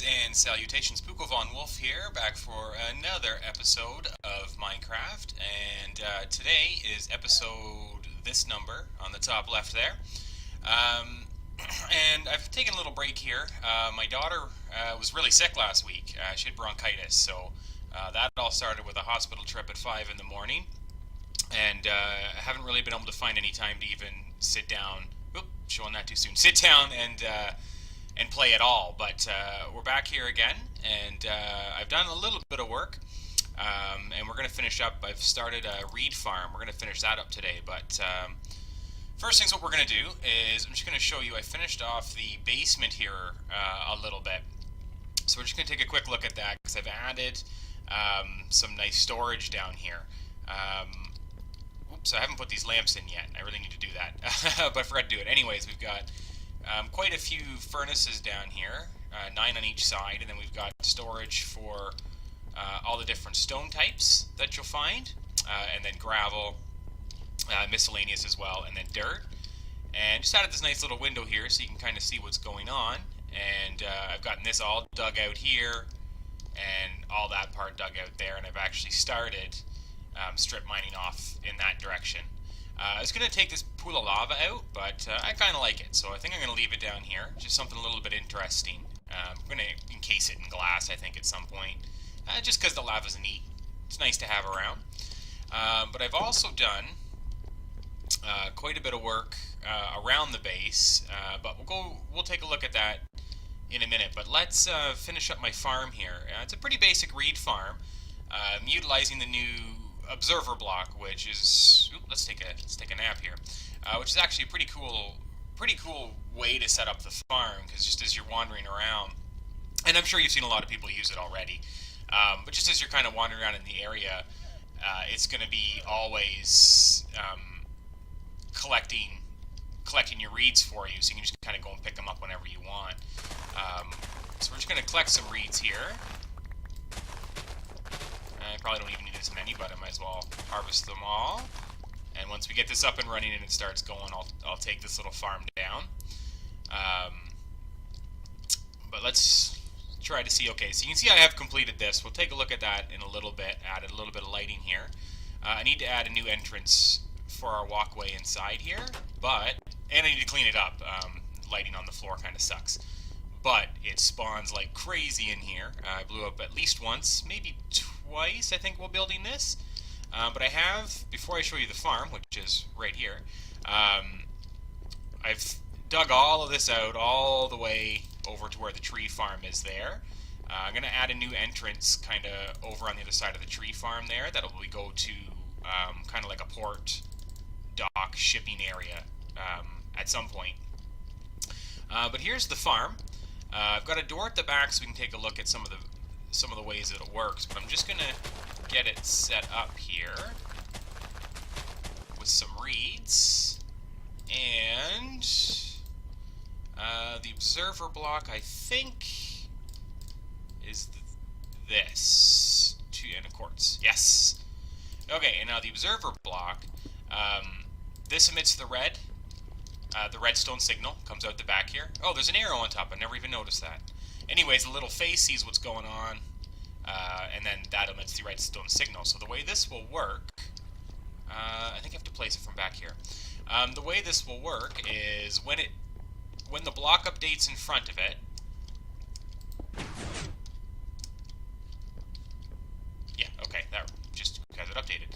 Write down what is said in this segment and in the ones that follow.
Greetings and salutations, Pooko von Wulfe here, back for another episode of Minecraft, and today is episode this number on the top left there. And I've taken a little break here. My daughter was really sick last week. She had bronchitis, so that all started with a hospital trip at 5 in the morning, and I haven't really been able to find any time to even sit down. Oop, showing that too soon. Sit down and play at all. But we're back here again, and I've done a little bit of work, and we're going to finish up. I've started a reed farm. We're going to finish that up today, but first things what we're going to do is I'm just going to show you, I finished off the basement here a little bit. So we're just going to take a quick look at that, because I've added some nice storage down here. Oops, I haven't put these lamps in yet. I really need to do that, but I forgot to do it. Anyways, we've got quite a few furnaces down here, 9 on each side, and then we've got storage for all the different stone types that you'll find, and then gravel, miscellaneous as well, and then dirt. And just added this nice little window here so you can kind of see what's going on. And I've gotten this all dug out here, and all that part dug out there, and I've actually started strip mining off in that direction. I was going to take this pool of lava out, but I kind of like it, so I think I'm going to leave it down here. Just something a little bit interesting. I'm going to encase it in glass, I think, at some point, just because the lava's neat. It's nice to have around. But I've also done quite a bit of work around the base, but we'll take a look at that in a minute. But let's finish up my farm here. It's a pretty basic reed farm. I'm utilizing the new observer block, which is let's take a nap here, which is actually a pretty cool way to set up the farm, because just as you're wandering around, and I'm sure you've seen a lot of people use it already, but just as you're kind of wandering around in the area, it's going to be always collecting your reeds for you, so you can just kind of go and pick them up whenever you want. So we're just going to collect some reeds here. I probably don't even need as many, but I might as well harvest them all. And once we get this up and running and it starts going, I'll take this little farm down. But let's try to see. Okay, so you can see I have completed this. We'll take a look at that in a little bit. Added a little bit of lighting here. I need to add a new entrance for our walkway inside here, and I need to clean it up. Lighting on the floor kind of sucks. But it spawns like crazy in here. I blew up at least once, maybe twice, I think, while building this. But I have, before I show you the farm, which is right here, I've dug all of this out all the way over to where the tree farm is there. I'm going to add a new entrance kind of over on the other side of the tree farm there. That'll go to kind of like a port dock shipping area at some point. But here's the farm. I've got a door at the back so we can take a look at some of the ways that it works, but I'm just going to get it set up here with some reeds, and the observer block, I think, is this, and a quartz. Yes. Okay, and now the observer block, this emits the redstone signal, comes out the back here. Oh, there's an arrow on top. I never even noticed that. Anyways, the little face sees what's going on, and then that emits the redstone signal. So the way this will work, I think I have to place it from back here. The way this will work is when the block updates in front of it. Yeah, okay, that just because it updated.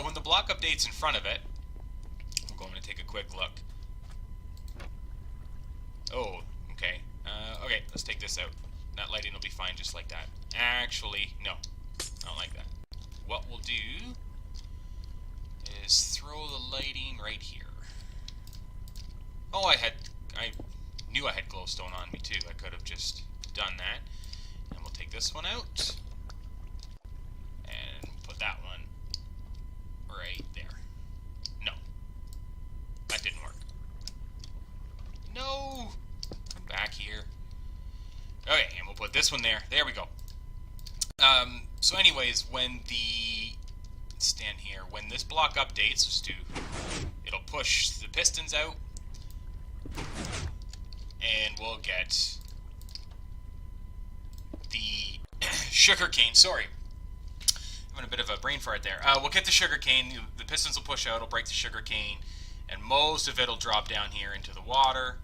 When the block updates in front of it, we're going to take a quick look. Oh, okay. Okay, let's take this out. That lighting will be fine just like that. Actually, no. I don't like that. What we'll do is throw the lighting right here. Oh, I knew I had glowstone on me too. I could have just done that. And we'll take this one out. And put that one right there. No. That didn't work. No! Come back here. Okay, and we'll put this one there. There we go. So anyways, when this block updates, it'll push the pistons out, and we'll get sugarcane, sorry. Having a bit of a brain fart there. We'll get the sugarcane, the pistons will push out, it'll break the sugarcane, and most of it will drop down here into the water,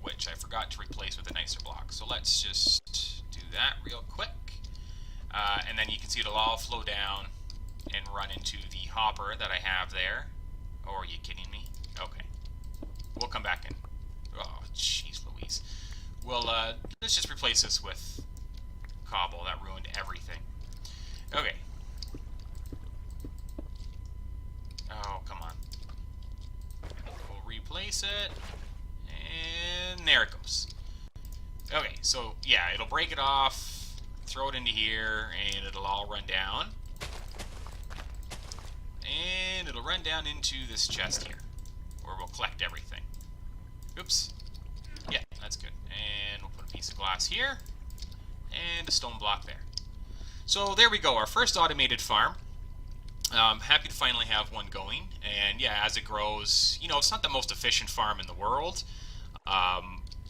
which I forgot to replace with a nicer block. So let's just do that real quick. And then you can see it'll all flow down and run into the hopper that I have there. Oh, are you kidding me? Okay. We'll come back in. Oh, jeez Louise. Well, let's just replace this with cobble. That ruined everything. Okay. Oh, come on. We'll replace it. And there it goes. Okay, so yeah, it'll break it off, throw it into here, and it'll all run down. And it'll run down into this chest here, where we'll collect everything. Oops. Yeah, that's good. And we'll put a piece of glass here, and a stone block there. So there we go, our first automated farm. Happy to finally have one going, and yeah, as it grows, you know, it's not the most efficient farm in the world,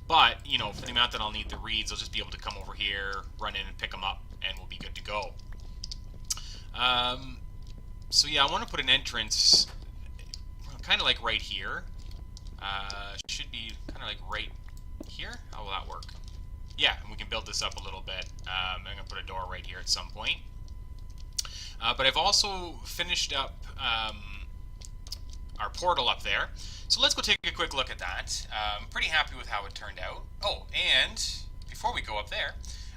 but, you know, for the amount that I'll need the reeds, I'll just be able to come over here, run in and pick them up, and we'll be good to go. So yeah, I want to put an entrance kind of like right here. Should be kind of like right here. How will that work? Yeah, and we can build this up a little bit. I'm going to put a door right here at some point. But I've also finished up our portal up there. So let's go take a quick look at that. I'm pretty happy with how it turned out. Oh, and before we go up there,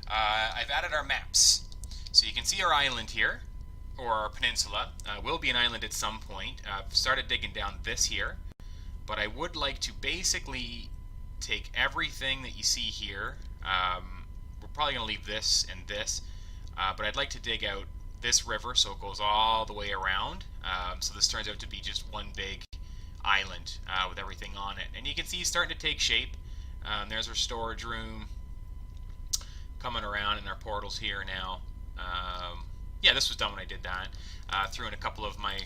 I've added our maps. So you can see our island here, or our peninsula. Will be an island at some point. I've started digging down this here, but I would like to basically take everything that you see here. We're probably going to leave this and this, but I'd like to dig out this river so it goes all the way around. So this turns out to be just one big island with everything on it. And you can see it's starting to take shape. There's our storage room coming around, and our portals here now. Yeah, this was done when I did that. Threw in a couple of my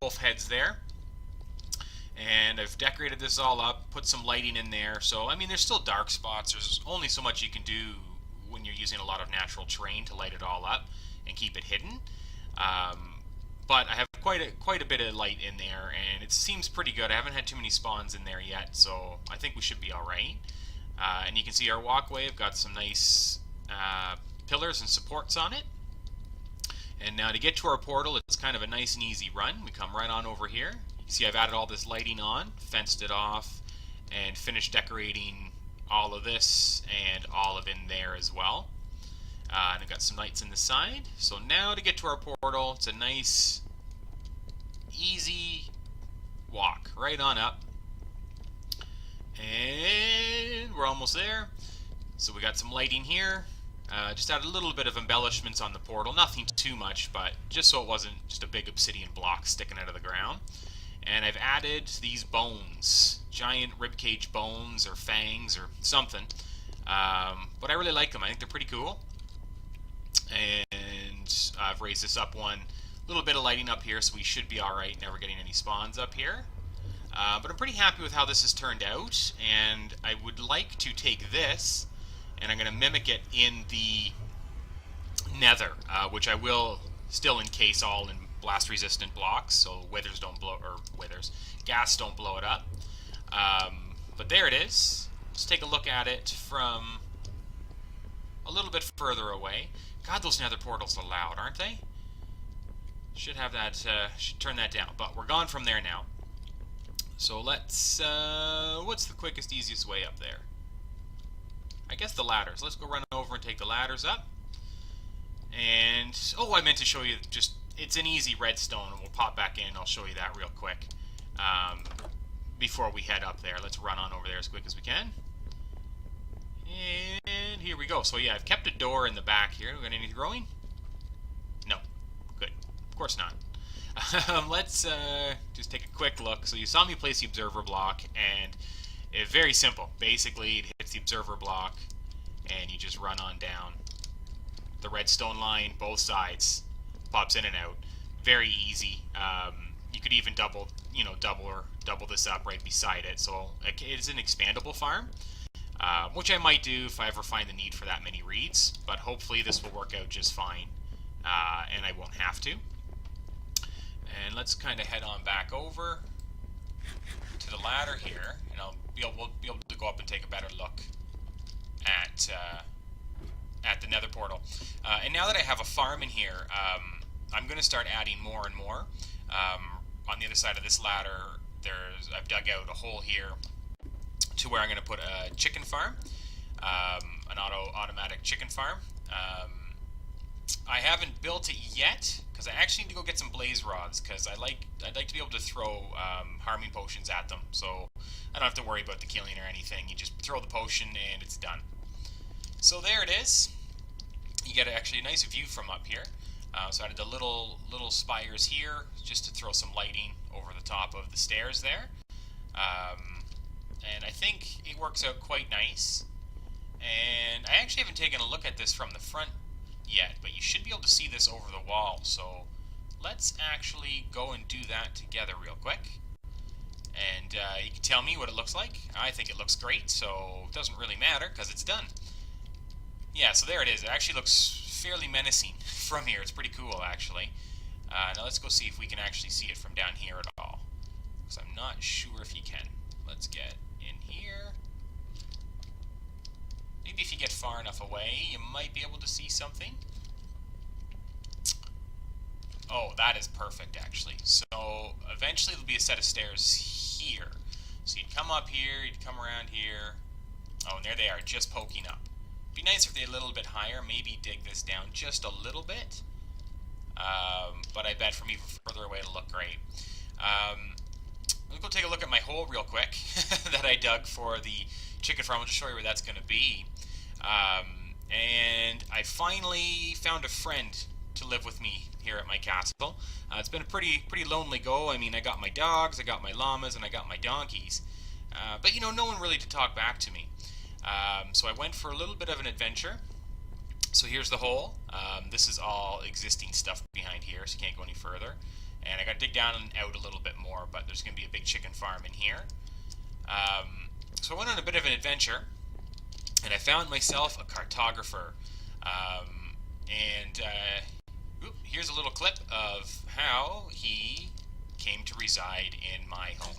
wolf heads there. And I've decorated this all up, put some lighting in there. So, I mean, there's still dark spots. There's only so much you can do when you're using a lot of natural terrain to light it all up and keep it hidden. But I have quite a bit of light in there, and it seems pretty good. I haven't had too many spawns in there yet, so I think we should be alright. And you can see our walkway. I've got some nice pillars and supports on it. And now to get to our portal, it's kind of a nice and easy run. We come right on over here. You see I've added all this lighting on, fenced it off, and finished decorating all of this and all of in there as well. And I've got some lights in the side. So now to get to our portal, it's a nice, easy walk right on up. And we're almost there. So we got some lighting here. Just added a little bit of embellishments on the portal. Nothing too much, but just so it wasn't just a big obsidian block sticking out of the ground. And I've added these bones, giant ribcage bones or fangs or something. But I really like them. I think they're pretty cool. And I've raised this up one. Little bit of lighting up here, so we should be alright, never getting any spawns up here. But I'm pretty happy with how this has turned out, and I would like to take this, and I'm going to mimic it in the nether, which I will still encase all in blast-resistant blocks, so withers don't blow, or withers, gas don't blow it up. But there it is. Let's take a look at it from a little bit further away. God, those nether portals are loud, aren't they? Should have that, should turn that down, but we're gone from there now. So let's, what's the quickest, easiest way up there? I guess the ladders. Let's go run over and take the ladders up. And, oh, I meant to show you just, it's an easy redstone, and we'll pop back in and I'll show you that real quick. Before we head up there. Let's run on over there as quick as we can. And here we go. So yeah, I've kept a door in the back here. We got anything growing? No. Good. Of course not. Let's just take a quick look. So you saw me place the observer block, and it's very simple. Basically, it hits the observer block, and you just run on down the redstone line, both sides, pops in and out. Very easy. You could even double this up right beside it. So it's an expandable farm. which I might do if I ever find the need for that many reeds, but hopefully this will work out just fine, and I won't have to. And let's kind of head on back over to the ladder here, and we'll be able to go up and take a better look at the nether portal. And now that I have a farm in here, I'm going to start adding more and more. On the other side of this ladder, I've dug out a hole here to where I'm going to put a chicken farm, an automatic chicken farm. I haven't built it yet because I actually need to go get some blaze rods because I'd like to be able to throw harming potions at them, so I don't have to worry about the killing or anything. You just throw the potion and it's done. So there it is. You get actually a nice view from up here. So I added the little spires here just to throw some lighting over the top of the stairs there. And I think it works out quite nice. And I actually haven't taken a look at this from the front yet, but you should be able to see this over the wall. So let's actually go and do that together real quick. And you can tell me what it looks like. I think it looks great, so it doesn't really matter because it's done. Yeah, so there it is. It actually looks fairly menacing from here. It's pretty cool, actually. Now let's go see if we can actually see it from down here at all, because I'm not sure if you can. Let's get in here. Maybe if you get far enough away, you might be able to see something. Oh, that is perfect, actually. So eventually there'll be a set of stairs here. So you'd come up here, you'd come around here. Oh, and there they are, just poking up. Be nice if they're a little bit higher, maybe dig this down just a little bit. But I bet from even further away it'll look great. Let's go take a look at my hole real quick that I dug for the chicken farm. I'll just show you where that's going to be. And I finally found a friend to live with me here at my castle. It's been a pretty lonely go. I mean, I got my dogs, I got my llamas, and I got my donkeys. But you know, no one really to talk back to me. So I went for a little bit of an adventure. So here's the hole. This is all existing stuff behind here, so you can't go any further. And I got to dig down and out a little bit more, but there's going to be a big chicken farm in here. So I went on a bit of an adventure, and I found myself a cartographer. Here's a little clip of how he came to reside in my home.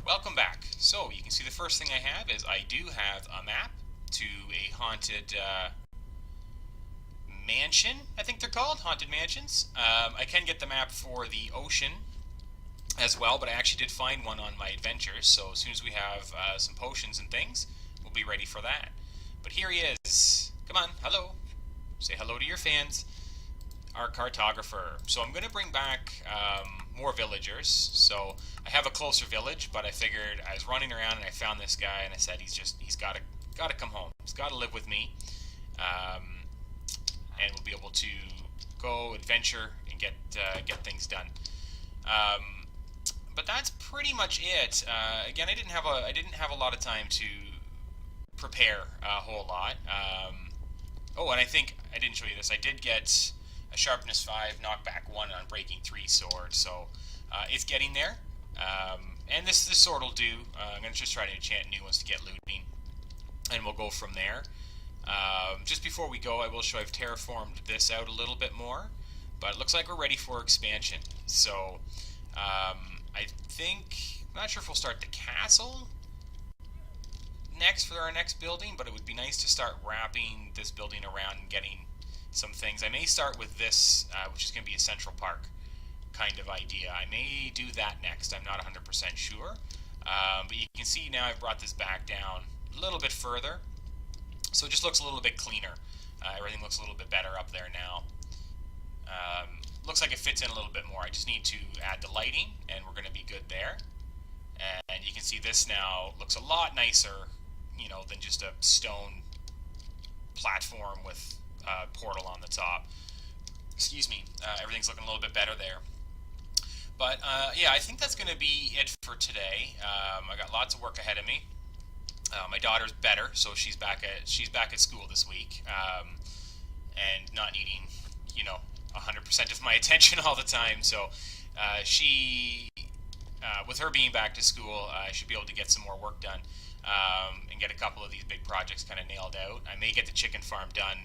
Welcome back. So you can see the first thing I have is I do have a map to a haunted mansion, I think they're called, haunted mansions. I can get the map for the ocean as well, but I actually did find one on my adventures, so as soon as we have some potions and things, we'll be ready for that. But here he is. Come on, hello. Say hello to your fans. Our cartographer. So I'm going to bring back more villagers. So I have a closer village, but I figured I was running around and I found this guy and I said he's got to come home. He's got to live with me, and we'll be able to go adventure and get things done. But that's pretty much it. Again, I didn't have a lot of time to prepare a whole lot. Oh, and I think I didn't show you this. I did get a sharpness 5, knockback 1 on breaking 3 sword, so it's getting there. And this sword will do. I'm going to just try to enchant new ones to get looting, and we'll go from there. Just before we go, I will show I've terraformed this out a little bit more, but it looks like we're ready for expansion. So I think, I'm not sure if we'll start the castle next for our next building, but it would be nice to start wrapping this building around and getting some things. I may start with this, which is going to be a Central Park kind of idea. I may do that next. I'm not 100% sure. But you can see now I've brought this back down a little bit further. So it just looks a little bit cleaner. Everything looks a little bit better up there now. Looks like it fits in a little bit more. I just need to add the lighting, and we're going to be good there. And you can see this now looks a lot nicer, than just a stone platform with a portal on the top. Excuse me. Everything's looking a little bit better there. But yeah, I think that's going to be it for today. I got lots of work ahead of me. My daughter's better, so she's back at school this week, and not needing 100% of my attention all the time. So with her being back to school, I should be able to get some more work done, and get a couple of these big projects kind of nailed out. I may get the chicken farm done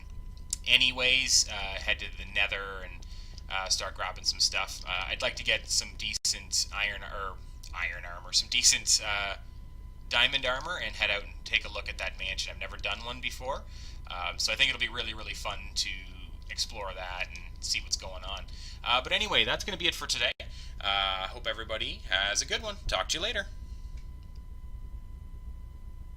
anyways. Head to the Nether and start grabbing some stuff. I'd like to get some decent iron armor, some decent diamond armor, and head out and take a look at that mansion. I've never done one before, so I think it'll be really, really fun to explore that and see what's going on. But anyway, that's going to be it for today. Hope everybody has a good one. Talk to you later.